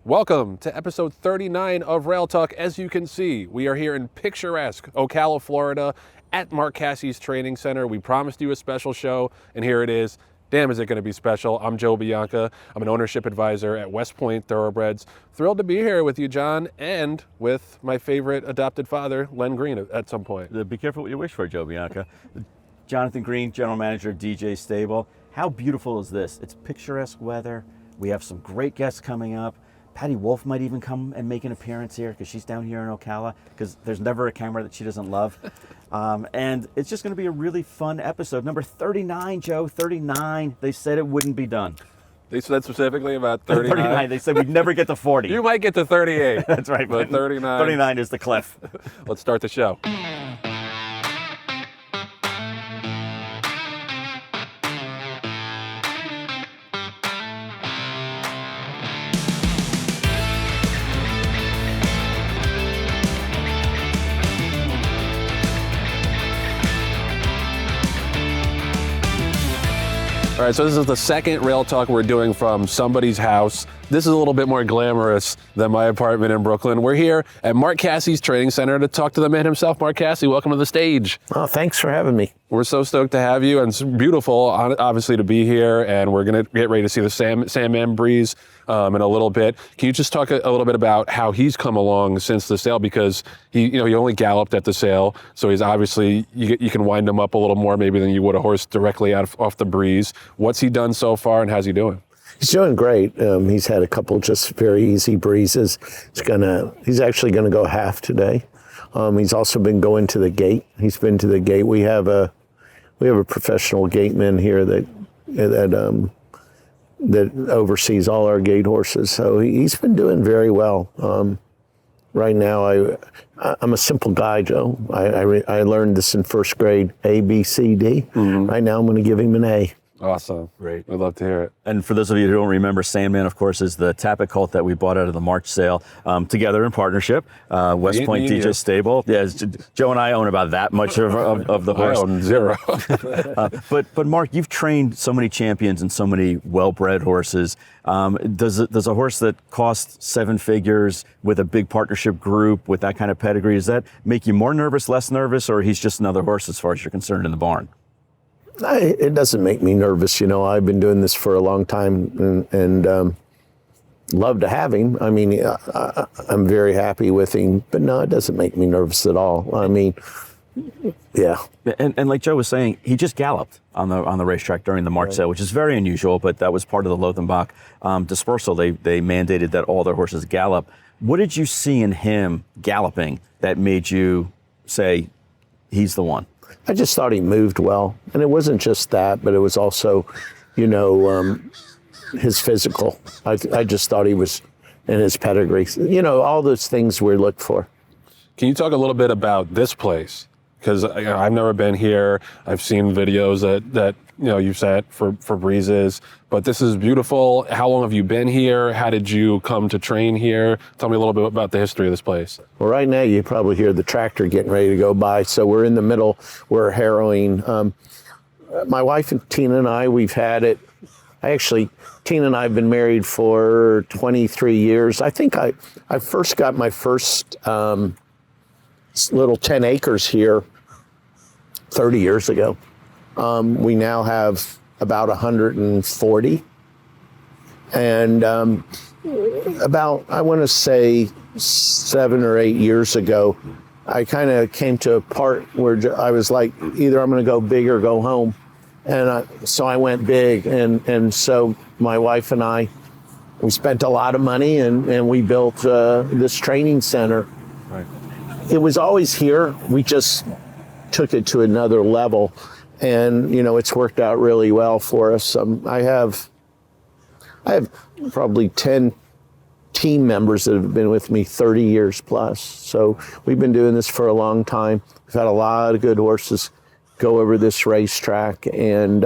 Welcome to episode 39 of Rail Talk. As you can see, we are here in picturesque Ocala, Florida at Mark Casse's training center. We promised you a special show, and here it is. Damn, is it going to be special. I'm Joe Bianca. I'm an ownership advisor at West Point Thoroughbreds. Thrilled to be here with you, John, and with my favorite adopted father, Len Green, at some point. Be careful what you wish for, Joe Bianca. Jonathan Green, general manager of DJ Stable. How beautiful is this? It's picturesque weather. We have some great guests coming up. Patty Wolf might even come and make an appearance here because she's down here in Ocala because there's never a camera that she doesn't love. And it's just going to be a really fun episode. Number 39, Joe, 39. They said it wouldn't be done. They said specifically about 39? 39. They said we'd never get to 40. You might get to 38. That's right. But 39. 39 is the cliff. Let's start the show. All right, so this is the second Rail Talk we're doing from somebody's house. This is a little bit more glamorous than my apartment in Brooklyn. We're here at Mark Casse's training center to talk to the man himself. Mark Casse, welcome to the stage. Oh, thanks for having me. We're so stoked to have you, and it's beautiful, obviously, to be here, and we're going to get ready to see the Sandman breeze in a little bit. Can you just talk a little bit about how he's come along since the sale? Because he only galloped at the sale, so he's obviously, you can wind him up a little more maybe than you would a horse directly off the breeze. What's he done so far, and how's he doing? He's doing great. He's had a couple just very easy breezes. He's actually gonna go half today. He's also been going to the gate. He's been to the gate. We have a professional gateman here that oversees all our gate horses. So he's been doing very well. Right now, I'm a simple guy, Joe. I learned this in first grade, A, B, C, D. Mm-hmm. Right now, I'm going to give him an A. Awesome. Great. I'd love to hear it. And for those of you who don't remember, Sandman, of course, is the Tappet colt that we bought out of the March sale together in partnership. West Point DJ Stable. Yeah, Joe and I own about that much of the horse. I own zero. But Mark, you've trained so many champions and so many well-bred horses. Does a horse that costs seven figures with a big partnership group with that kind of pedigree, does that make you more nervous, less nervous, or he's just another horse as far as you're concerned in the barn? It doesn't make me nervous. I've been doing this for a long time and love to have him. I mean, I'm very happy with him, but no, it doesn't make me nervous at all. I mean, yeah. And like Joe was saying, he just galloped on the racetrack during the March sale, which is very unusual, but that was part of the Lothenbach dispersal. They mandated that all their horses gallop. What did you see in him galloping that made you say, he's the one? I just thought he moved well. And it wasn't just that, but it was also, his physical. I just thought he was in his pedigree. All those things we look for. Can you talk a little bit about this place? Because I've never been here. I've seen videos that you've sent for breezes, but this is beautiful. How long have you been here? How did you come to train here? Tell me a little bit about the history of this place. Well, right now you probably hear the tractor getting ready to go by. So we're in the middle. We're harrowing. My wife and Tina and I, we've had it. Tina and I have been married for 23 years. I think I first got my first little 10 acres here 30 years ago. We now have about 140. And about, I want to say 7 or 8 years ago, I kind of came to a part where I was like, either I'm going to go big or go home. And so I went big. And so my wife and I, we spent a lot of money and we built this training center. Right. It was always here. We just took it to another level. And, it's worked out really well for us. I have probably 10 team members that have been with me 30 years plus. So we've been doing this for a long time. We've had a lot of good horses go over this racetrack. And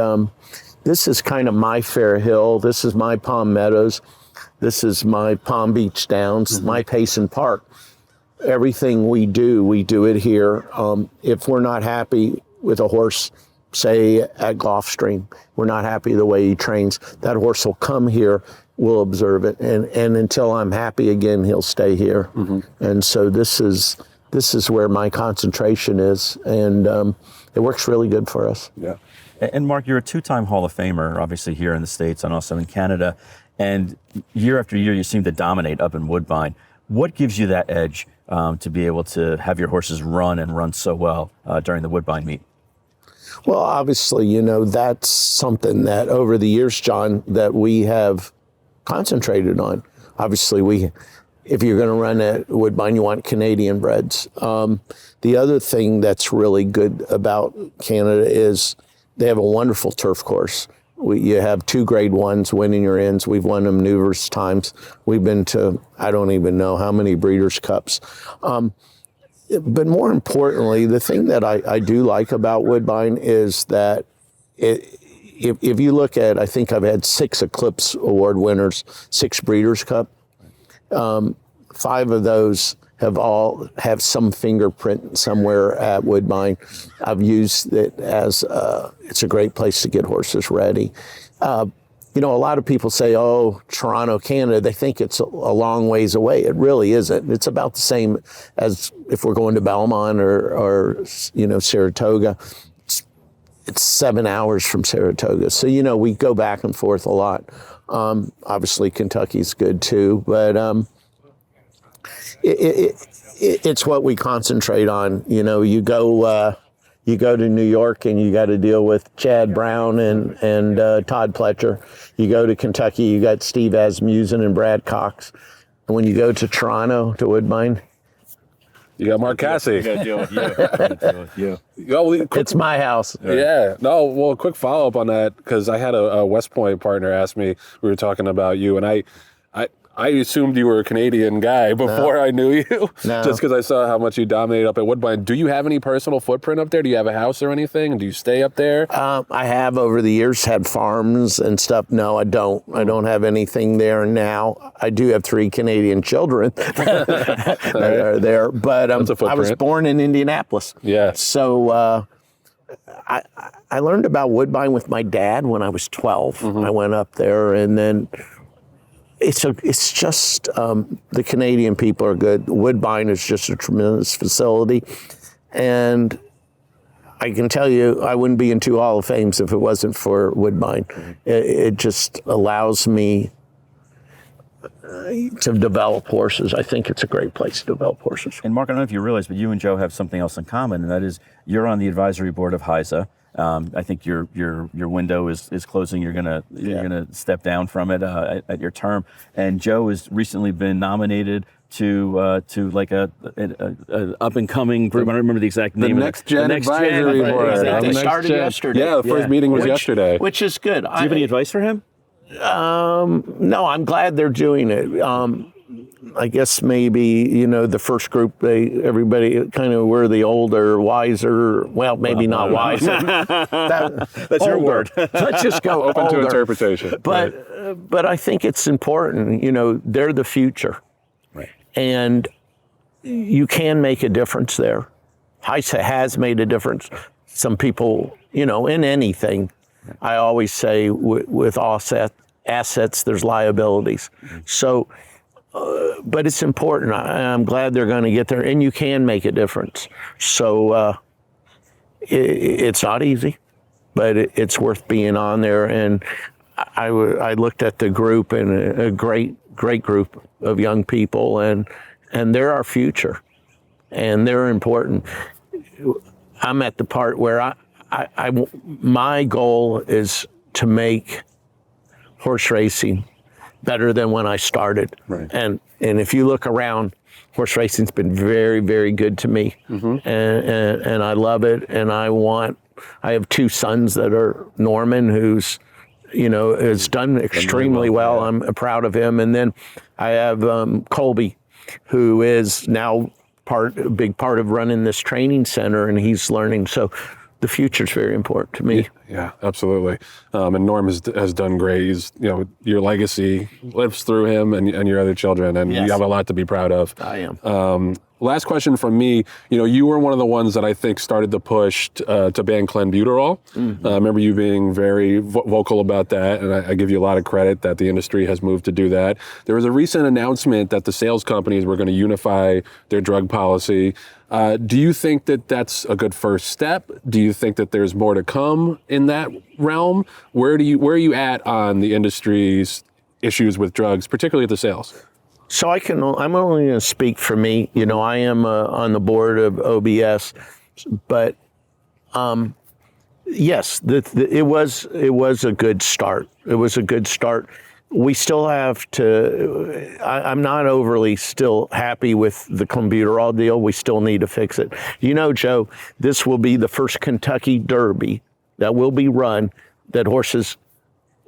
this is kind of my Fair Hill. This is my Palm Meadows. This is my Palm Beach Downs, my Payson Park. Everything we do it here. If we're not happy with a horse, say at Gulfstream, we're not happy the way he trains, that horse will come here we'll observe it. And until I'm happy again, he'll stay here. And so this is where my concentration is, and it works really good for us. Yeah. And Mark, you're a two-time Hall of Famer, obviously here in the States and also in Canada. And year after year, you seem to dominate up in Woodbine. What gives you that edge to be able to have your horses run so well during the Woodbine meet? Well, obviously, you know, that's something that over the years, John, that we have concentrated on. Obviously, if you're going to run at Woodbine, you want Canadian breds. The other thing that's really good about Canada is they have a wonderful turf course. You have 2 grade 1s winning your ends. We've won them numerous times. We've been to, I don't even know how many Breeders' Cups. But more importantly, the thing that I do like about Woodbine is that if you look at, I think I've had 6 Eclipse Award winners, 6 Breeders' Cup. 5 of those have some fingerprint somewhere at Woodbine. I've used it as it's a great place to get horses ready. You know, a lot of people say, "Oh, Toronto, Canada." They think it's a long ways away. It really isn't. It's about the same as if we're going to Belmont or you know, Saratoga. It's 7 hours from Saratoga. So, you know, we go back and forth a lot. Obviously, Kentucky's good too, but it's what we concentrate on. You know, you go to New York and you got to deal with Chad Brown and Todd Pletcher. You go to Kentucky, you got Steve Asmussen and Brad Cox. And when you go to Toronto, to Woodbine, You got Mark Casse. You got to deal with you. It's my house. Yeah. No, well, a quick follow-up on that, because I had a West Point partner ask me, we were talking about you, and I assumed you were a Canadian guy before I knew you, just because I saw how much you dominated up at Woodbine. Do you have any personal footprint up there? Do you have a house or anything? Do you stay up there? I have over the years had farms and stuff. No, I don't. I don't have anything there now. I do have 3 Canadian children that are there, but I was born in Indianapolis. Yeah. So I learned about Woodbine with my dad when I was 12. I went up there, and then it's just the Canadian people are good. Woodbine is just a tremendous facility, and I can tell you I wouldn't be in 2 Hall of Fames if it wasn't for Woodbine. It just allows me to develop horses. I think it's a great place to develop horses. And Mark, I don't know if you realize, but you and Joe have something else in common, and that is you're on the advisory board of HEIS. I think your window is closing. You're gonna step down from it at your term. And Joe has recently been nominated to like a up and coming group. I don't remember the exact name. The Next Gen Advisory Board. Exactly. They started yesterday. Yeah, the first meeting was yesterday. Which is good. Do you have any advice for him? No, I'm glad they're doing it. I guess maybe, the first group, everybody kind of were the older, wiser, well, maybe not wiser. That's your word. Let's just go open older. to interpretation. But I think it's important, they're the future. Right. And you can make a difference there. HEIS has made a difference. Some people, in anything, I always say with assets, there's liabilities. So, but it's important. I'm glad they're going to get there, and you can make a difference. So it's not easy, but it's worth being on there. And I looked at the group, and a great group of young people, and they're our future, and they're important. I'm at the part where my goal is to make horse racing better than when I started. Right. And if you look around, horse racing's been very, very good to me. And I love it. And I have 2 sons that are Norman, who's, has done extremely well. I'm proud of him. And then I have Colby, who is now a big part of running this training center, and he's learning. So the future's very important to me. Yeah, absolutely. And Norm has done great. He's, your legacy lives through him and your other children, and Yes. you have a lot to be proud of. I am. Last question from me. You were one of the ones that I think started the push to ban clenbuterol. I remember you being very vocal about that, and I give you a lot of credit that the industry has moved to do that. There was a recent announcement that the sales companies were going to unify their drug policy. Do you think that that's a good first step? Do you think that there's more to come in that realm? Where are you at on the industry's issues with drugs, particularly at the sales? So I'm only going to speak for me. I am on the board of OBS, but yes, it was a good start. It was a good start. We still have to. I'm not overly still happy with the clenbuterol deal. We still need to fix it. Joe, this will be the first Kentucky Derby that will be run that horses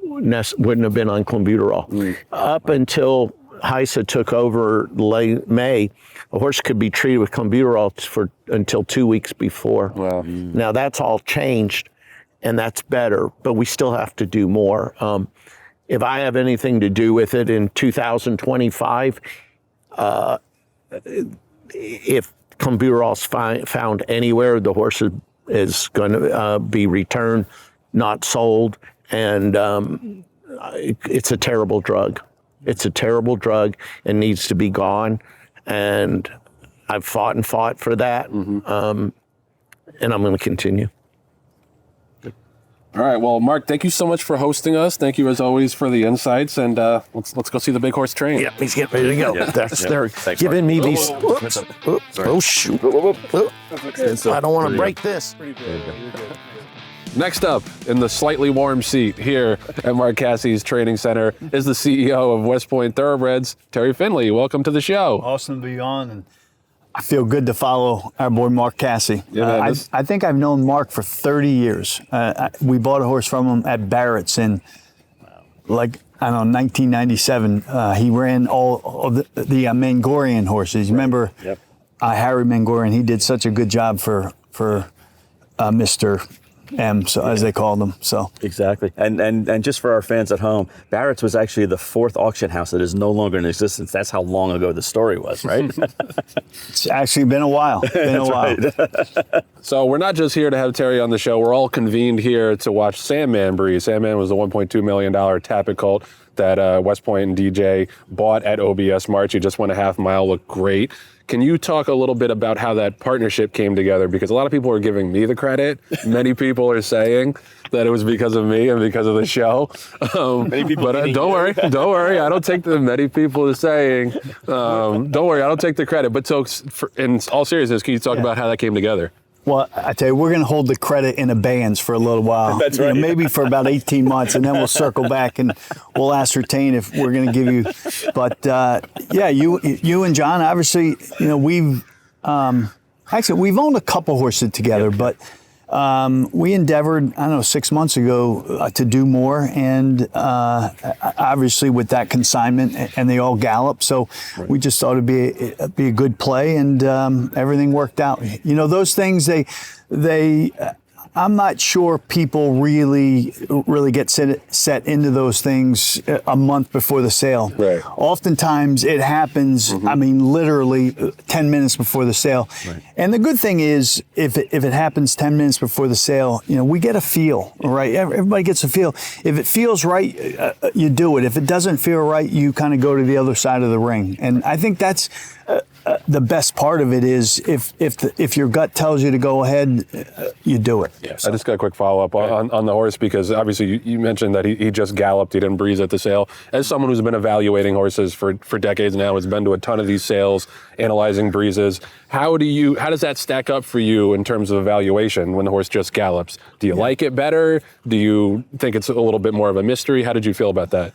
wouldn't have been on clenbuterol. Up until HEIS took over late May, a horse could be treated with clenbuterol until 2 weeks before. Wow. Now that's all changed, and that's better, but we still have to do more. If I have anything to do with it in 2025, if clenbuterol is found anywhere, the horse is going to be returned, not sold, and it's a terrible drug. It's a terrible drug and needs to be gone. And I've fought for that. And I'm going to continue. All right. Well, Mark, thank you so much for hosting us. Thank you, as always, for the insights. And let's go see the big horse train. Yeah, he's getting ready to go. They're Thanks, giving Mark. me these. Oh, shoot. I don't want to break this. Next up, in the slightly warm seat here at Mark Casse's training center, is the CEO of West Point Thoroughbreds, Terry Finley. Welcome to the show. Awesome to be on, and I feel good to follow our boy Mark Casse. Yeah, I think I've known Mark for 30 years. We bought a horse from him at Barrett's in, 1997. He ran all of the Mangorian horses. You remember Harry Mangorian? He did such a good job for Mr. M, so as they called them. So Exactly. And just for our fans at home, Barrett's was actually the fourth auction house that is no longer in existence. That's how long ago the story was, right? it's actually been a while. So we're not just here to have Terry on the show. We're all convened here to watch Sandman breeze. Sandman was the $1.2 million tappet colt that West Point and DJ bought at OBS March. He just went a half mile, looked great. Can you talk a little bit about how that partnership came together? Because a lot of people are giving me the credit. Many people are saying that it was because of me and because of the show. But don't worry. I don't take the many people are saying. Don't worry, I don't take the credit. But so, in all seriousness, can you talk about how that came together? Well, I tell you, we're going to hold the credit in abeyance for a little while. That's right. Maybe for about 18 months, and then we'll circle back and we'll ascertain if we're going to give you. But you and John, obviously, we've owned a couple horses together, but we endeavored, 6 months ago to do more, and obviously with that consignment, and they all gallop, so we just thought it'd be a good play, and everything worked out. Those things, they I'm not sure people really get set into those things a month before the sale. Right. Oftentimes it happens, literally 10 minutes before the sale. Right. And the good thing is, if it happens 10 minutes before the sale, we get a feel, right? Everybody gets a feel. If it feels right, you do it. If it doesn't feel right, you kind of go to the other side of the ring. And I think that's the best part of it is if your gut tells you to go ahead, you do it. Yes. I just got a quick follow-up on the horse, because obviously you mentioned that he just galloped, he didn't breeze at the sale. As someone who's been evaluating horses for decades now, has been to a ton of these sales, analyzing breezes, how does that stack up for you in terms of evaluation when the horse just gallops? Do you like it better? Do you think it's a little bit more of a mystery? How did you feel about that?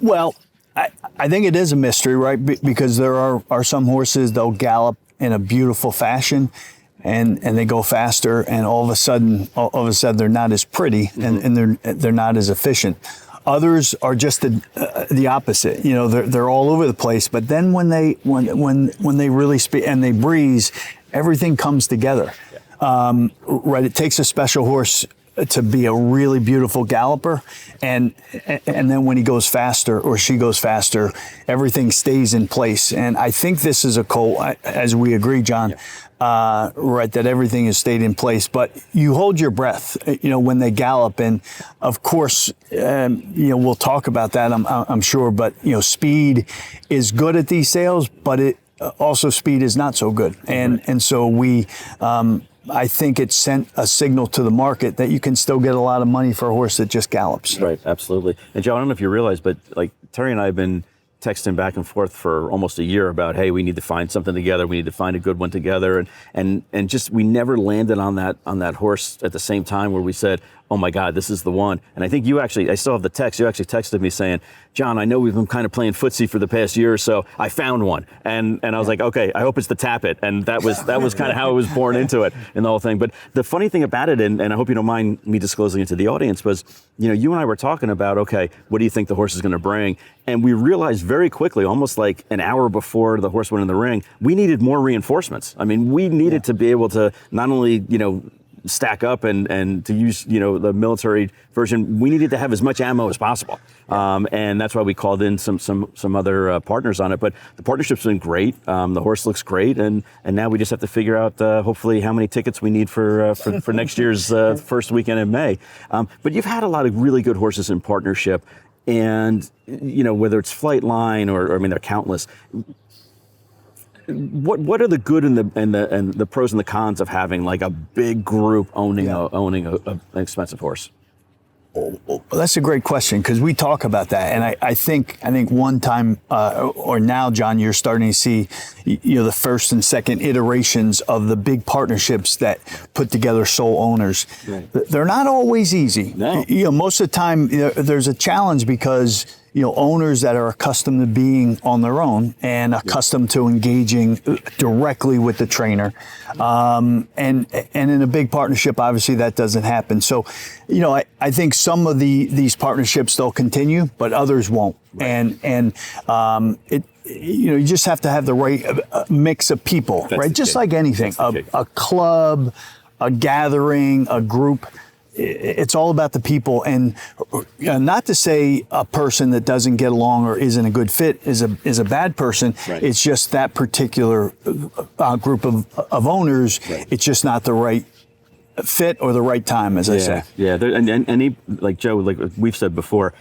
Well, I think it is a mystery, right? Because there are some horses, they'll gallop in a beautiful fashion, and they go faster, and all of a sudden they're not as pretty, and they're not as efficient. Others are just the opposite. They're all over the place. But then when they really speed and they breeze, everything comes together. Right? It takes a special horse to be a really beautiful galloper, and then when he goes faster or she goes faster, everything stays in place. And I think this is a colt, as we agree, John, right, that everything has stayed in place. But you hold your breath, when they gallop, and of course, we'll talk about that, I'm sure. But speed is good at these sales, but it also speed is not so good, and so we. I think it sent a signal to the market that you can still get a lot of money for a horse that just gallops. Right, absolutely. And Joe, I don't know if you realize, but like Terry and I have been texting back and forth for almost a year about, hey, we need to find something together. We need to find a good one together, and just we never landed on that horse at the same time where we said, oh my God, this is the one. And I think I still have the text. You actually texted me saying, John, I know we've been kind of playing footsie for the past year or so. I found one, and I was like, okay, I hope it's the Tappet, and that was kind of how it was born into it and the whole thing. But the funny thing about it, and I hope you don't mind me disclosing it to the audience, was you and I were talking about, okay, what do you think the horse is going to bring? And we realized very quickly, almost like an hour before the horse went in the ring, we needed more reinforcements. I mean, we needed to be able to not only stack up and to use the military version, we needed to have as much ammo as possible, and that's why we called in some other partners on it. But the partnership's been great. The horse looks great, and now we just have to figure out hopefully how many tickets we need for next year's first weekend in May. But you've had a lot of really good horses in partnership, and whether it's Flightline or I mean they're countless. What are the good and the pros and the cons of having like a big group owning an expensive horse? Well, that's a great question, because we talk about that, and I think one time or now, John, you're starting to see the first and second iterations of the big partnerships that put together sole owners. Right. They're not always easy. No. Most of the time there's a challenge because owners that are accustomed to being on their own and accustomed to engaging directly with the trainer. And in a big partnership, obviously that doesn't happen. So, I think some of these partnerships, they'll continue, but others won't. Right. And you just have to have the right mix of people, right? Just like anything, a club, a gathering, a group. It's all about the people, and not to say a person that doesn't get along or isn't a good fit is a bad person. Right. It's just that particular group of owners. Right. It's just not the right fit or the right time, as I say. Yeah, and any, like Joe, like we've said before,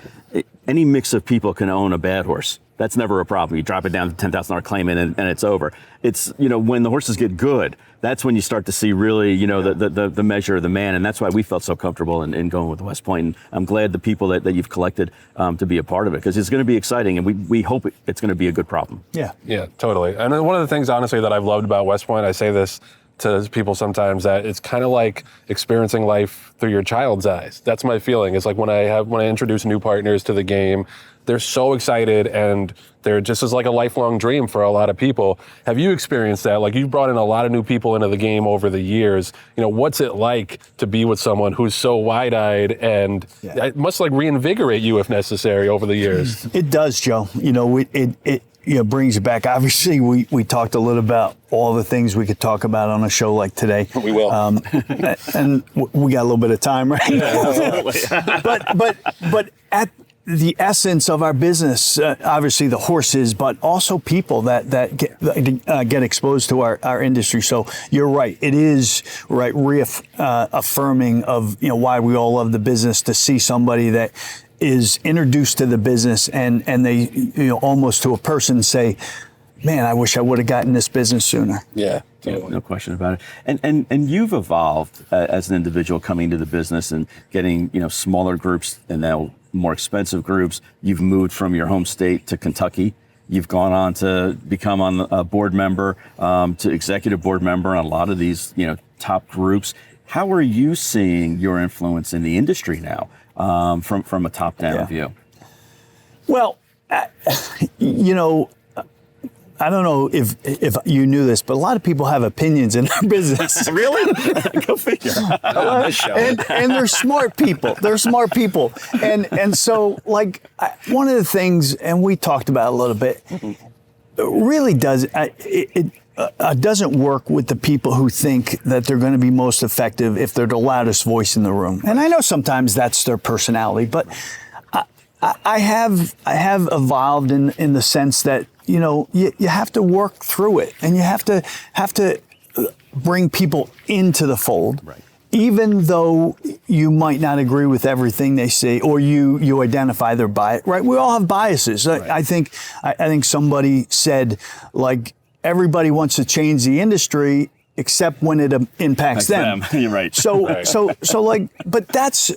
any mix of people can own a bad horse. That's never a problem. You drop it down to $10,000 claim and it's over. It's, when the horses get good, that's when you start to see really, the measure of the man. And that's why we felt so comfortable in going with West Point. And I'm glad the people that you've collected to be a part of it, because it's going to be exciting, and we hope it's going to be a good problem. Yeah, totally. And one of the things, honestly, that I've loved about West Point, I say this to people sometimes, that it's kind of like experiencing life through your child's eyes. That's my feeling. It's like when I introduce new partners to the game, they're so excited, and they're just as like a lifelong dream for a lot of people. Have you experienced that? Like, you've brought in a lot of new people into the game over the years. What's it like to be with someone who's so wide-eyed, and it must like reinvigorate you if necessary over the years? It does, Joe. It brings you back. Obviously, we talked a little about all the things we could talk about on a show like today. We will. And we got a little bit of time, right? but at the essence of our business, obviously the horses, but also people that get exposed to our industry. So you're right. It is right affirming of why we all love the business, to see somebody that is introduced to the business and they almost to a person say, man, I wish I would have gotten this business sooner. Yeah. No question about it. And you've evolved as an individual coming to the business and getting smaller groups and now more expensive groups. You've moved from your home state to Kentucky. You've gone on to become a board member, to executive board member on a lot of these top groups. How are you seeing your influence in the industry now, from a top-down view? Well, I don't know if you knew this, but a lot of people have opinions in our business. Really? Go figure. And they're smart people. And so, like, one of the things, and we talked about it a little bit, it really does. doesn't work with the people who think that they're going to be most effective if they're the loudest voice in the room. And I know sometimes that's their personality, but I have evolved in the sense that, you know, you have to work through it, and you have to bring people into the fold. Right. Even though you might not agree with everything they say, or you identify their bias, right? We all have biases. Right. I think somebody said, like, everybody wants to change the industry except when it impacts them. You're right. So like, but that's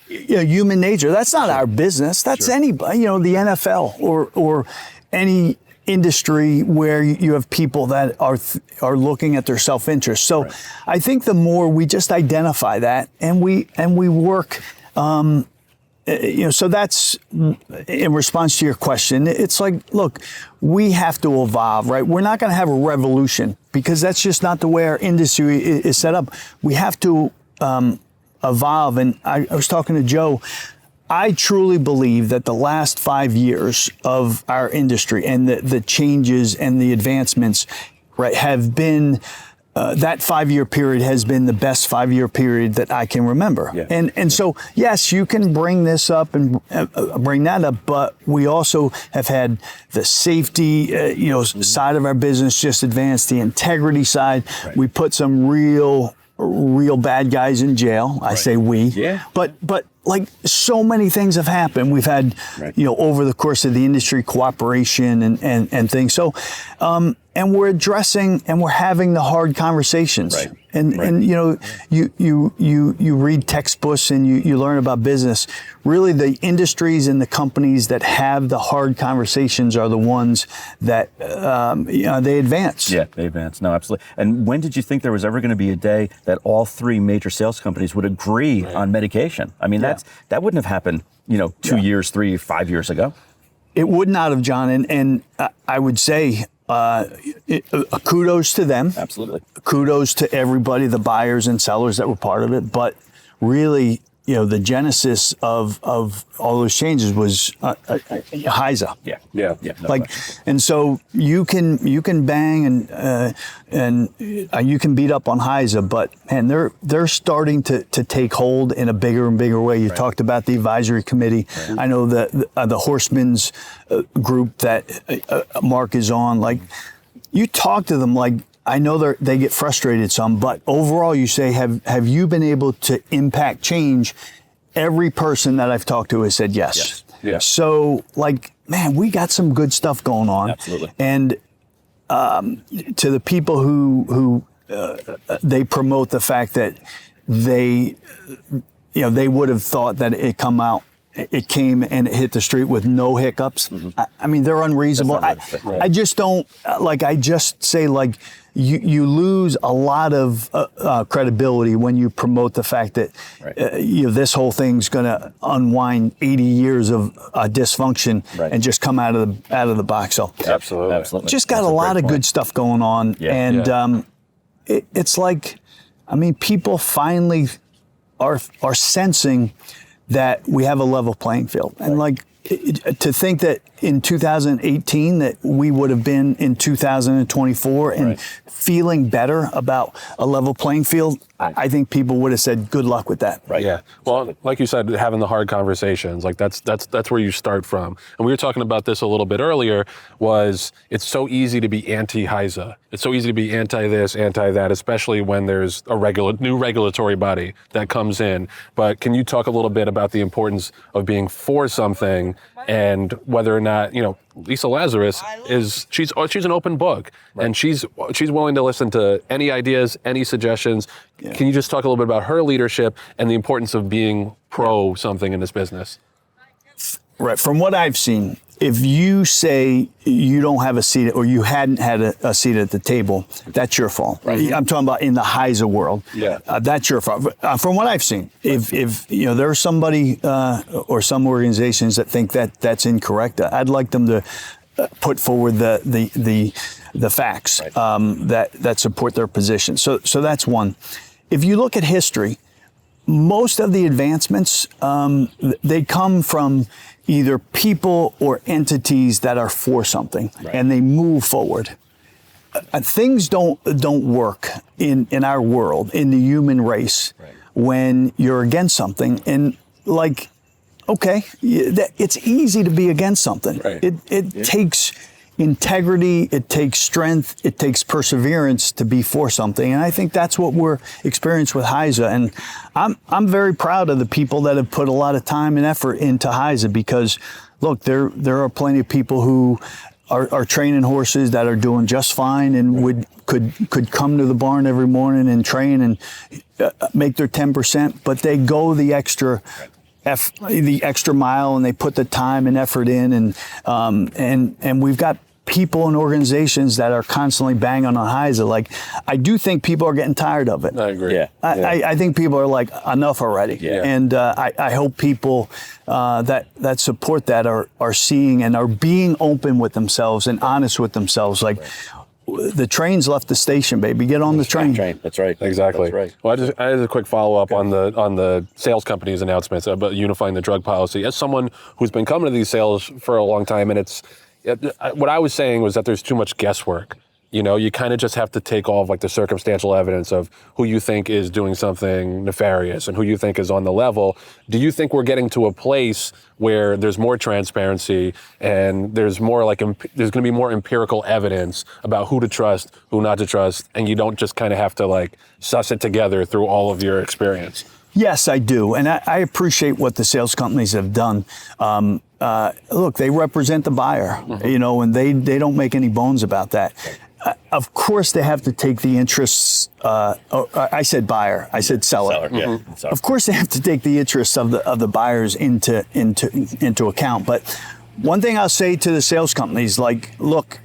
you know, human nature. That's not our business. That's anybody. You know, the NFL or any industry where you have people that are looking at their self-interest. So I think the more we just identify that and we work, you know, so that's in response to your question. It's like, look, we have to evolve, right? We're not going to have a revolution because that's just not the way our industry is set up. We have to evolve. And I was talking to Joe. I truly believe that the last 5 years of our industry and the changes and the advancements, right, have been, that 5-year period has been the best 5-year period that I can remember. Yeah. And so, yes, you can bring this up and bring that up, but we also have had the safety, you know, side of our business just advanced, the integrity side. Right. We put some real bad guys in jail. I say we. Yeah. But like, so many things have happened. We've had, you know, over the course of the industry, cooperation and things. So, and we're addressing and we're having the hard conversations. Right. And you know, you read textbooks and you learn about business. Really, the industries and the companies that have the hard conversations are the ones that you know, they advance. Yeah, they advance. No, absolutely. And when did you think there was ever going to be a day that all 3 major sales companies would agree on medication? I mean, that wouldn't have happened, you know, 2 years, 3, 5 years ago. It would not have, John. And I would say kudos to them. Absolutely. Kudos to everybody, the buyers and sellers that were part of it. But really, you know, the genesis of all those changes was HEIS. Yeah. Yeah. No Like, question. and so you can bang and you can beat up on HEIS, but man, they're starting to take hold in a bigger and bigger way. You talked about the advisory committee. Right. I know the Horsemen's group that Mark is on. Like, you talk to them, like, I know they get frustrated some, but overall you say, have you been able to impact change? Every person that I've talked to has said yes. Yeah. So, like, man, we got some good stuff going on. Absolutely. And to the people who they promote the fact that they would have thought that it came and it hit the street with no hiccups. Mm-hmm. I mean, they're unreasonable. I just don't, like, I just say, like, you lose a lot of credibility when you promote the fact that you know, this whole thing's going to unwind 80 years of dysfunction and just come out of the box. So Absolutely. just got a lot of good stuff going on, and it's like, I mean, people finally are sensing that we have a level playing field, and like, to think that in 2018 that we would have been in 2024 and feeling better about a level playing field, I think people would have said good luck with that. Right. Yeah. Well, like you said, having the hard conversations, like that's where you start from. And we were talking about this a little bit earlier, was it's so easy to be anti-HEIS. It's so easy to be anti this, anti that, especially when there's a new regulatory body that comes in. But can you talk a little bit about the importance of being for something, and whether or not, you know, Lisa Lazarus she's an open book, and she's willing to listen to any ideas, any suggestions. Yeah. Can you just talk a little bit about her leadership and the importance of being pro something in this business? Right. From what I've seen, if you say you don't have a seat or you hadn't had a seat at the table, that's your fault. Right. I'm talking about in the HEIS world. Yeah. That's your fault. From what I've seen, if you know, there's somebody or some organizations that think that that's incorrect, I'd like them to put forward the facts that support their position. So that's one. If you look at history, most of the advancements, they come from either people or entities that are for something, and they move forward. things don't work in our world, in the human race, when you're against something. And like, okay, it's easy to be against something. It takes integrity, it takes strength, it takes perseverance to be for something. And I think that's what we're experiencing with HEIS. And I'm very proud of the people that have put a lot of time and effort into HEIS, because look, there are plenty of people who are training horses that are doing just fine and could come to the barn every morning and train and make their 10%, but they go the extra mile and they put the time and effort in, and we've got people and organizations that are constantly banging on HEIS. Like, I do think people are getting tired of it. I agree. I think people are like, enough already. And I hope people that support that are seeing and are being open with themselves and honest with themselves. Like, the train's left the station, baby. Get on the train. That's right. Exactly. That's right. Well, I had a quick follow-up on the sales company's announcements about unifying the drug policy. As someone who's been coming to these sales for a long time, and what I was saying was that there's too much guesswork. You kind of just have to take all of like the circumstantial evidence of who you think is doing something nefarious and who you think is on the level. Do you think we're getting to a place where there's more transparency and there's more there's going to be more empirical evidence about who to trust, who not to trust, and you don't just kind of have to like suss it together through all of your experience? Yes, I do. And I appreciate what the sales companies have done. Look, they represent the buyer, and they don't make any bones about that. Of course, they have to take the interests. I said buyer. I said seller. Of course, they have to take the interests of the buyers into account. But one thing I'll say to the sales companies, like, look,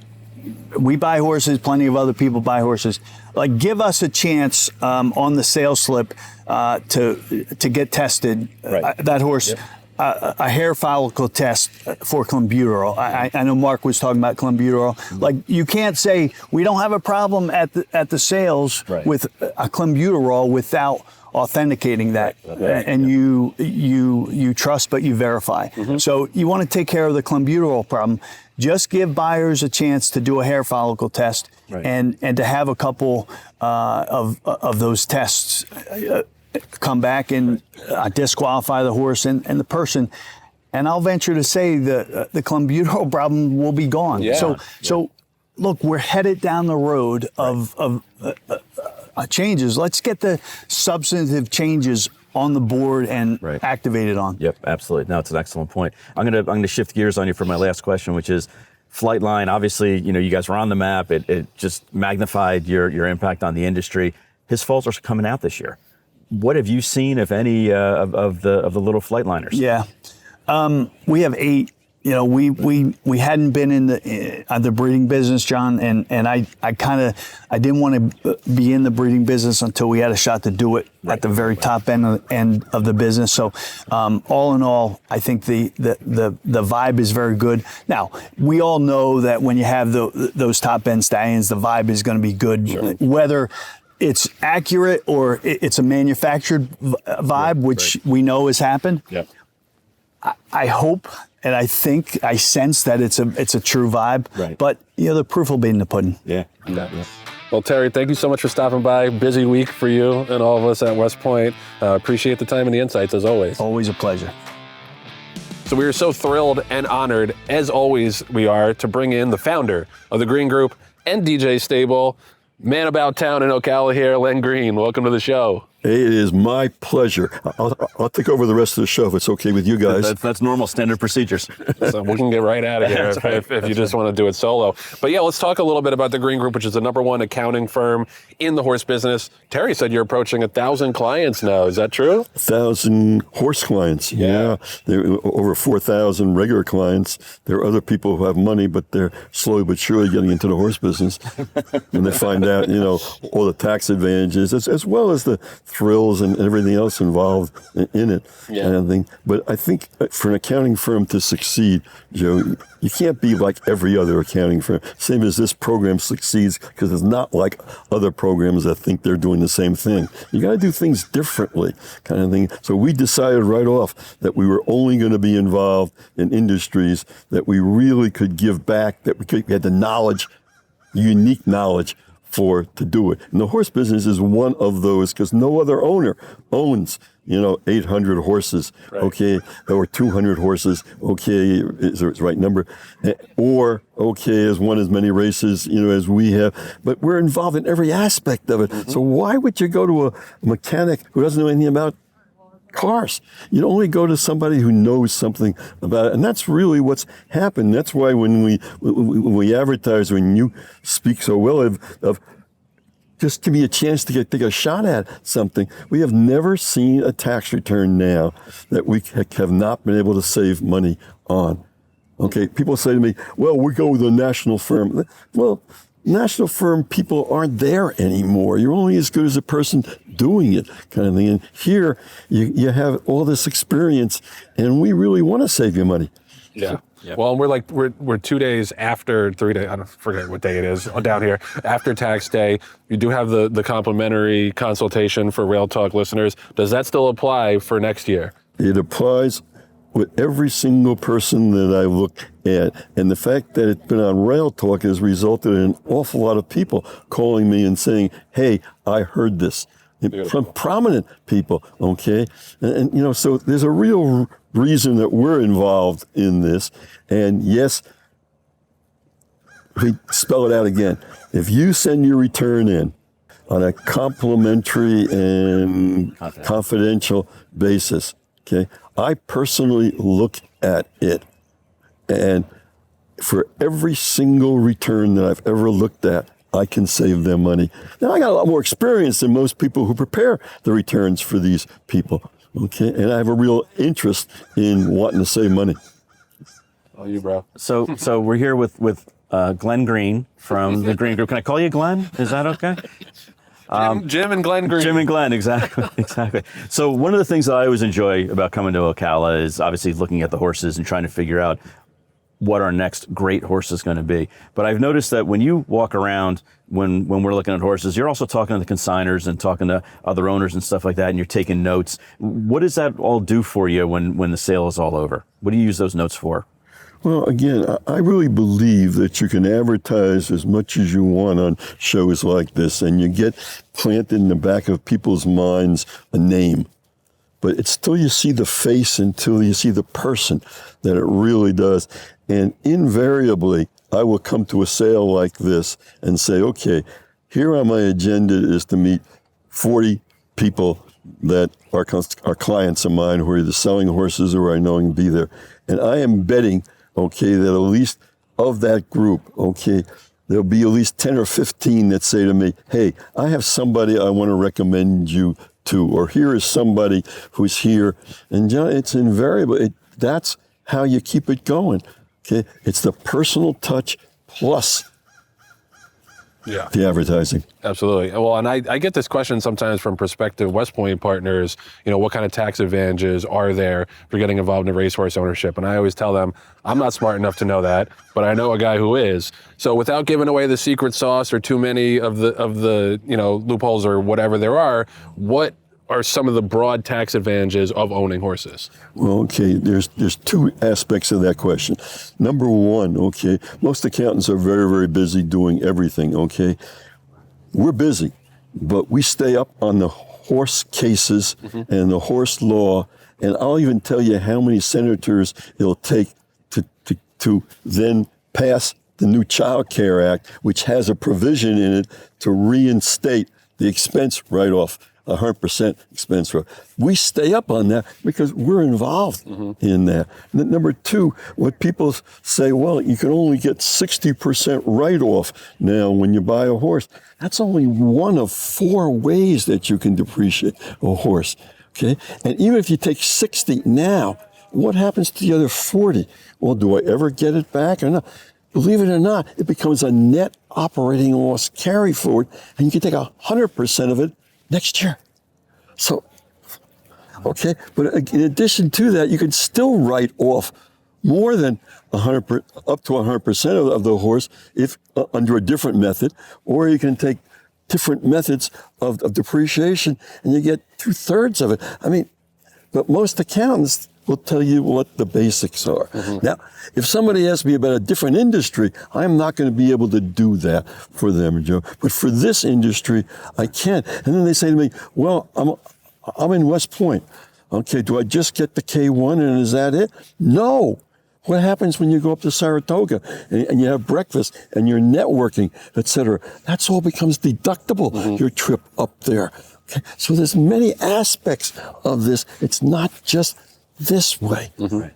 we buy horses. Plenty of other people buy horses. Like, give us a chance on the sales slip to get tested. That horse. A hair follicle test for clenbuterol. I know Mark was talking about clenbuterol. Like, you can't say we don't have a problem at the sales with a clenbuterol without authenticating that, and you trust but you verify. So you want to take care of the clenbuterol problem. Just give buyers a chance to do a hair follicle test and to have a couple of those tests come back and disqualify the horse and the person, and I'll venture to say the clenbuterol problem will be gone. So look, we're headed down the road of changes. Let's get the substantive changes on the board and activated on. Yep, absolutely. No, it's an excellent point. I'm gonna shift gears on you for my last question, which is Flightline. Obviously, you guys were on the map. It just magnified your impact on the industry. His foals are coming out this year. What have you seen, if any, of the little Flightliners? Yeah, we have 8. We hadn't been in the breeding business, John, and I didn't want to be in the breeding business until we had a shot to do it at the very top end of the business. So, all in all, I think the vibe is very good. Now, we all know that when you have those top end stallions, the vibe is going to be good, whether it's accurate or it's a manufactured vibe, which we know has happened. I hope and I think I sense that it's a true vibe. But the proof will be in the pudding. Yeah. Well, Terry, thank you so much for stopping by. Busy week for you and all of us at West Point. Appreciate the time and the insights as always. Always a pleasure. So we are so thrilled and honored, as always we are, to bring in the founder of the Green Group and DJ Stable, man about town in Ocala here, Len Green. Welcome to the show. It is my pleasure. I'll take over the rest of the show if it's okay with you guys. That's normal, standard procedures. So we can get right out of here if you just want to do it solo. But yeah, let's talk a little bit about the Green Group, which is the #1 accounting firm in the horse business. Terry said you're approaching 1,000 clients now. Is that true? 1,000 horse clients. Yeah. There are over 4,000 regular clients. There are other people who have money, but they're slowly but surely getting into the horse business. When they find out, all the tax advantages, as well as the thrills and everything else involved in it. And I think, but I think for an accounting firm to succeed, Joe, you can't be like every other accounting firm. Same as this program succeeds because it's not like other programs that think they're doing the same thing. You got to do things differently, kind of thing. So we decided right off that we were only going to be involved in industries that we really could give back, that we had the knowledge unique knowledge to do it. And the horse business is one of those, because no other owner owns 800 horses, right. Okay, or 200 horses, okay, is the right number, or okay, has won as many races, as we have. But we're involved in every aspect of it. Mm-hmm. So why would you go to a mechanic who doesn't know anything about cars? You'd only go to somebody who knows something about it, and that's really what's happened. That's why when we advertise, when you speak so well of just give me a chance to take a shot at something. We have never seen a tax return now that we have not been able to save money on. Okay, people say to me, well, we go with a national firm. Well, national firm people aren't there anymore. You're only as good as the person doing it, kind of thing. And here, you have all this experience, and we really want to save you money. Yeah. Yep. Well, we're 2 days after, 3 days, I don't forget what day it is down here, after tax day. You do have the complimentary consultation for Rail Talk listeners. Does that still apply for next year? It applies with every single person that I look at. And the fact that it's been on Rail Talk has resulted in an awful lot of people calling me and saying, hey, I heard this. From prominent people, okay? And so there's a real reason that we're involved in this. And yes, we spell it out again. If you send your return in on a complimentary and confidential basis, okay, I personally look at it. And for every single return that I've ever looked at, I can save them money. Now, I got a lot more experience than most people who prepare the returns for these people, okay? And I have a real interest in wanting to save money. Oh, you, bro. So we're here with Glenn Green from the Green Group. Can I call you Glenn? Is that okay? Jim and Glenn Green. Jim and Glenn, exactly. So one of the things that I always enjoy about coming to Ocala is obviously looking at the horses and trying to figure out what our next great horse is going to be. But I've noticed that when you walk around, when we're looking at horses, you're also talking to the consigners and talking to other owners and stuff like that, and you're taking notes. What does that all do for you when the sale is all over? What do you use those notes for? Well, again, I really believe that you can advertise as much as you want on shows like this, and you get planted in the back of people's minds a name. But it's till you see the face, until you see the person, that it really does. And invariably, I will come to a sale like this and say, okay, here on my agenda is to meet 40 people that are clients of mine who are either selling horses or I know can be there. And I am betting, okay, that at least of that group, okay, there'll be at least 10 or 15 that say to me, hey, I have somebody I want to recommend you to, or here is somebody who's here. And John, it's invariable. That's how you keep it going. Okay, it's the personal touch plus the advertising. Absolutely. Well, and I get this question sometimes from prospective West Point partners, what kind of tax advantages are there for getting involved in racehorse ownership? And I always tell them, I'm not smart enough to know that, but I know a guy who is. So without giving away the secret sauce or too many of the loopholes or whatever there are, what are some of the broad tax advantages of owning horses? Well, okay, there's two aspects of that question. Number one, okay, most accountants are very, very busy doing everything, okay? We're busy, but we stay up on the horse cases and the horse law, and I'll even tell you how many senators it'll take to then pass the new Child Care Act, which has a provision in it to reinstate the expense write-off. 100% expense. We stay up on that because we're involved in that. Number two, what people say, well, you can only get 60% write-off now when you buy a horse. That's only one of 4 ways that you can depreciate a horse, okay? And even if you take 60 now, what happens to the other 40? Well, do I ever get it back or not? Believe it or not, it becomes a net operating loss carry forward, and you can take 100% of it next year. So, okay, but in addition to that, you can still write off more than 100%, up to 100% of the horse if under a different method, or you can take different methods of depreciation and you get 2/3 of it. I mean, but most accountants will tell you what the basics are. Now, if somebody asks me about a different industry, I'm not going to be able to do that for them, Joe. But for this industry, I can. And then they say to me, well, I'm in West Point. Okay, do I just get the K1 and is that it? No. What happens when you go up to Saratoga and you have breakfast and you're networking, et cetera? That's all becomes deductible, your trip up there. Okay? So there's many aspects of this. It's not just this way. Right.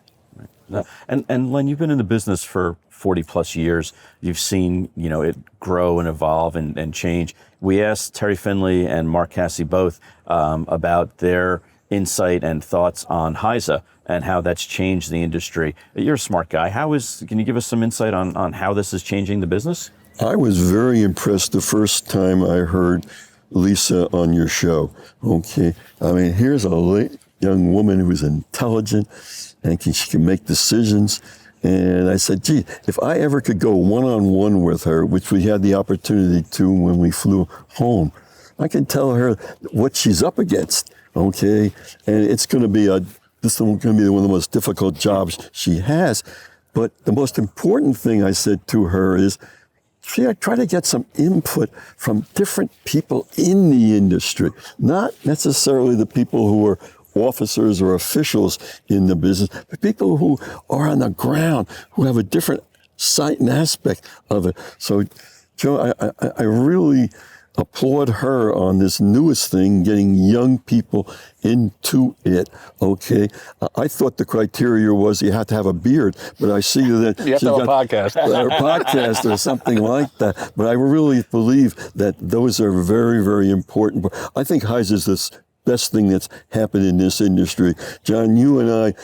No. And Len, you've been in the business for 40 plus years. You've seen, it grow and evolve and change. We asked Terry Finley and Mark Casse both about their insight and thoughts on HEIS and how that's changed the industry. You're a smart guy. Can you give us some insight on how this is changing the business? I was very impressed the first time I heard Lisa on your show. Okay. I mean, here's a young woman who's intelligent and she can make decisions. And I said, gee, if I ever could go one-on-one with her, which we had the opportunity to when we flew home, I can tell her what she's up against. Okay. And it's going to be this is going to be one of the most difficult jobs she has. But the most important thing I said to her is, try to get some input from different people in the industry, not necessarily the people who are officers or officials in the business, but people who are on the ground, who have a different sight and aspect of it. So, Joe, I really applaud her on this newest thing, getting young people into it. Okay, I thought the criteria was you had to have a beard, but I see that you have to have a podcast, or a podcast or something like that. But I really believe that those are very, very important. I think HEIS is the best thing that's happened in this industry. John, you and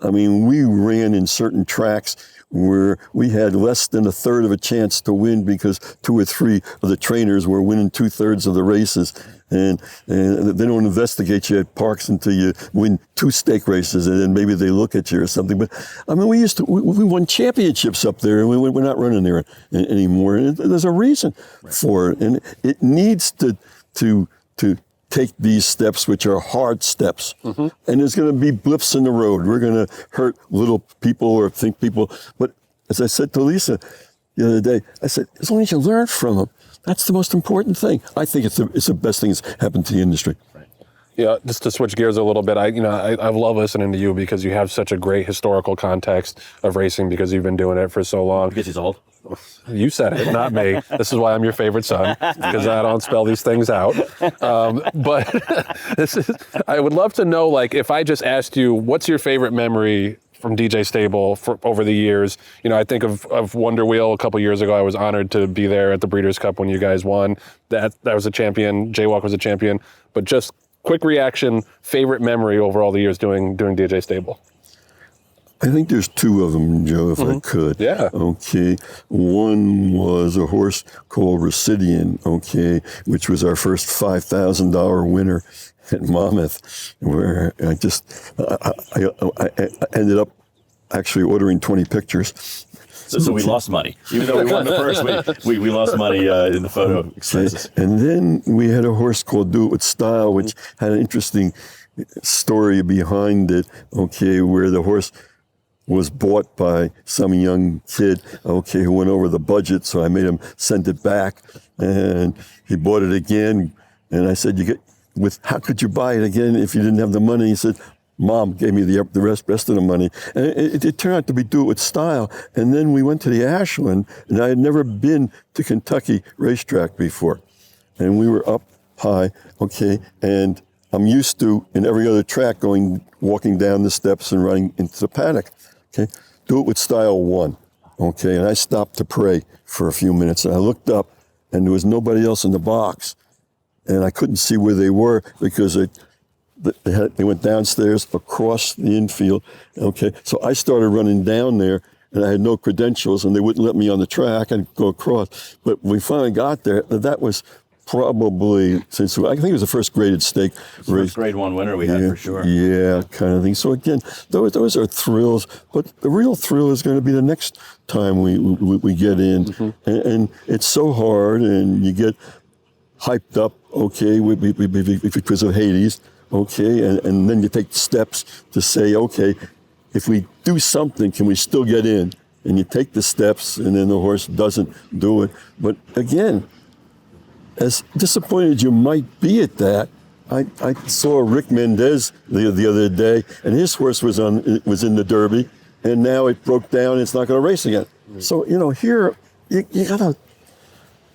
I mean, we ran in certain tracks where we had less than a third of a chance to win because 2 or 3 of the trainers were winning 2/3 of the races. And they don't investigate you at parks until you win 2 stake races, and then maybe they look at you or something. But I mean, we won championships up there, and we're not running there anymore. And there's a reason for it, and it needs to take these steps, which are hard steps. And there's going to be blips in the road. We're going to hurt little people or think people. But as I said to Lisa the other day, I said, as long as you learn from them, that's the most important thing. I think it's the best thing that's happened to the industry. Yeah, just to switch gears a little bit, I love listening to you because you have such a great historical context of racing because you've been doing it for so long. Because he's old. You said it, not me. This is why I'm your favorite son, because I don't spell these things out. But I would love to know, like, if I just asked you, what's your favorite memory from DJ Stable over the years? I think of Wonder Wheel a couple years ago. I was honored to be there at the Breeders' Cup when you guys won. That was a champion. Jaywalk was a champion. But just quick reaction, favorite memory over all the years doing DJ Stable. I think there's 2 of them, Joe, if I could. Yeah. Okay. One was a horse called Residian, okay, which was our first $5,000 winner at Mammoth, where I ended up actually ordering 20 pictures. So we lost money. Even though we won the first, we lost money in the photo expenses. And then we had a horse called Do It With Style, which had an interesting story behind it, okay, where the horse was bought by some young kid, okay, who went over the budget, so I made him send it back, and he bought it again, and I said, how could you buy it again if you didn't have the money? He said, Mom gave me the rest of the money. And it turned out to be Do It With Style, and then we went to the Ashland, and I had never been to Kentucky racetrack before, and we were up high, okay, and I'm used to, in every other track, walking down the steps and running into the paddock. Okay, Do It With Style won. Okay, and I stopped to pray for a few minutes, and I looked up, and there was nobody else in the box, and I couldn't see where they were because they went downstairs across the infield. Okay, so I started running down there, and I had no credentials, and they wouldn't let me on the track and go across. But when we finally got there, that was probably, I think it was the first graded stake race. First grade 1 winner we had for sure. Yeah, kind of thing. So again, those are thrills, but the real thrill is going to be the next time we get in, and it's so hard, and you get hyped up, okay, because of HEIS, okay, and then you take steps to say, okay, if we do something, can we still get in? And you take the steps, and then the horse doesn't do it. But again, as disappointed as you might be at that, I saw Rick Mendez the other day, and his horse was in the Derby, and now it broke down. And it's not going to race again. So here you gotta,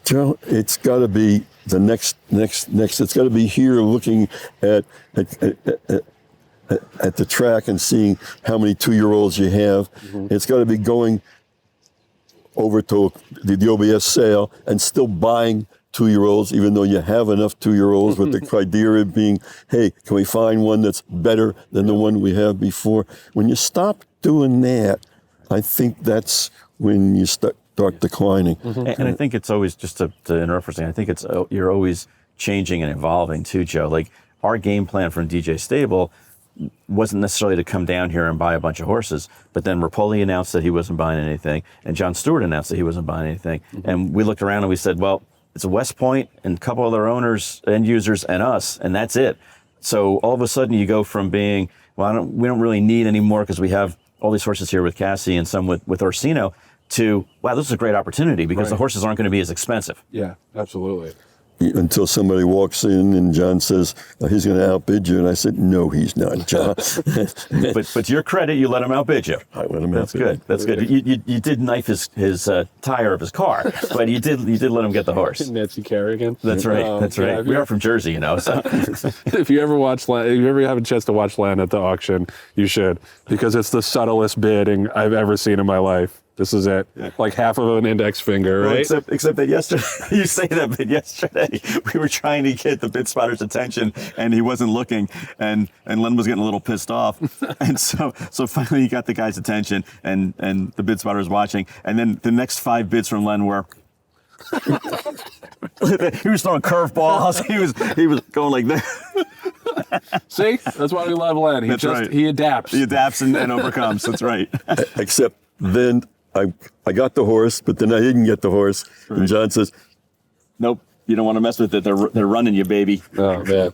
Joe. It's got to be the next. It's got to be here, looking at the track and seeing how many 2-year-olds you have. Mm-hmm. It's got to be going over to the OBS sale and still buying 2-year-olds, even though you have enough 2-year-olds, with the criteria being, hey, can we find one that's better than the one we have before? When you stop doing that, I think that's when you start declining. Mm-hmm. And I think it's always, just to interrupt for a second, I think it's you're always changing and evolving too, Joe. Like, our game plan from DJ Stable wasn't necessarily to come down here and buy a bunch of horses, but then Rapoli announced that he wasn't buying anything, and John Stewart announced that he wasn't buying anything. Mm-hmm. And we looked around and we said, well, it's a West Point and a couple other owners, end users, and us, and that's it. So all of a sudden you go from being, well, we don't really need any more because we have all these horses here with Cassie and some with Orsino, to, wow, this is a great opportunity because the horses aren't going to be as expensive. Yeah, absolutely. Until somebody walks in and John says, he's going to outbid you. And I said, no, he's not, John. but to your credit, you let him outbid you. I let him That's outbid good. That's good. You did knife his tire of his car, but you did let him get the horse. Nancy Kerrigan. That's right. That's right. Yeah, we are from Jersey, So. If you ever have a chance to watch Len at the auction, you should, because it's the subtlest bidding I've ever seen in my life. This is it. Yeah. Like half of an index finger, right? Well, except that yesterday, you say that, but yesterday we were trying to get the bid spotter's attention, and he wasn't looking, and Len was getting a little pissed off, and so finally he got the guy's attention, and the bid spotter was watching, and then the next 5 bids from Len were. He was throwing curveballs. He was going like that. See, that's why we love Len. He adapts. He adapts and overcomes. That's right. Except then I got the horse, but then I didn't get the horse. Right. And John says, nope, you don't want to mess with it. They're running you, baby. Oh, man.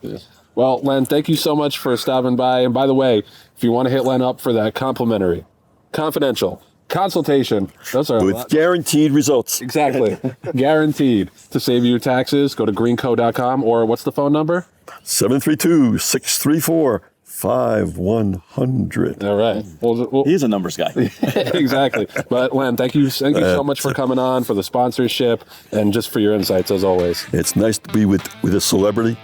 Well, Len, thank you so much for stopping by. And by the way, if you want to hit Len up for that complimentary, confidential consultation, those are with guaranteed results. Exactly. Guaranteed. To save you taxes, go to greenco.com, or what's the phone number? 732-634-5100. All right. Well, he's a numbers guy. Exactly. But Len, thank you so much for coming on, for the sponsorship, and just for your insights as always. It's nice to be with a celebrity.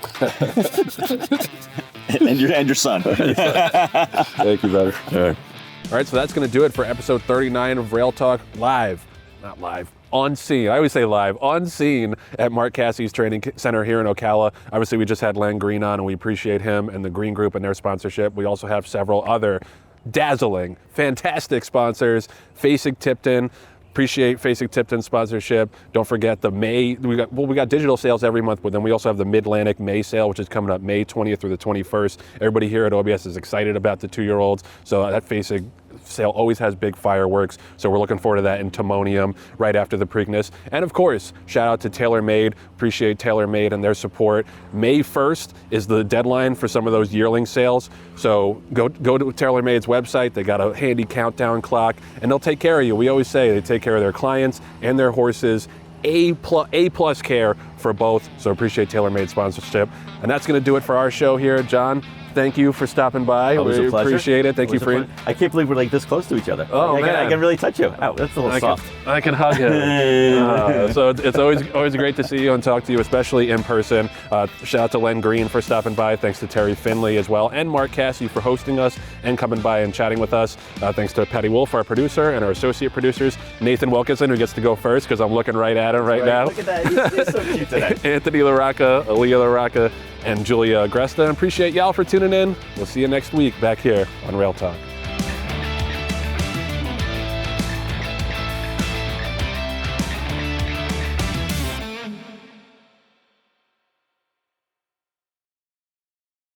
and your son. Thank you, brother. All right, so that's going to do it for episode 39 of Rail Talk on scene. I always say live, on scene at Mark Casse's training center here in Ocala. Obviously, we just had Len Green on, and we appreciate him and the Green Group and their sponsorship. We also have several other dazzling, fantastic sponsors. Fasig-Tipton. Appreciate Fasig-Tipton sponsorship. Don't forget the we got digital sales every month, but then we also have the Mid-Atlantic May sale, which is coming up May 20th through the 21st. Everybody here at OBS is excited about the 2-year-olds, so that Fasig sale always has big fireworks, so we're looking forward to that in Timonium right after the Preakness. And of course, shout out to TaylorMade. Appreciate TaylorMade and their support. May 1st is the deadline for some of those yearling sales, so go to TaylorMade's website. They got a handy countdown clock, and they'll take care of you. We always say they take care of their clients and their horses. A plus care for both, so appreciate TaylorMade sponsorship. And that's going to do it for our show here. John, thank you for stopping by. We appreciate it. Thank you for. I can't believe we're like this close to each other. Oh, man. I can really touch you. Oh, that's a little soft. I can hug you. So it's always great to see you and talk to you, especially in person. Shout out to Len Green for stopping by. Thanks to Terry Finley as well, and Mark Casse for hosting us and coming by and chatting with us. Thanks to Patty Wolf, our producer, and our associate producers, Nathan Wilkinson, who gets to go first because I'm looking right at him right now. Look at that. He's so cute today. Anthony LaRocca, Aaliyah LaRocca, and Julia Agresta. Appreciate y'all for tuning in. We'll see you next week back here on Rail Talk.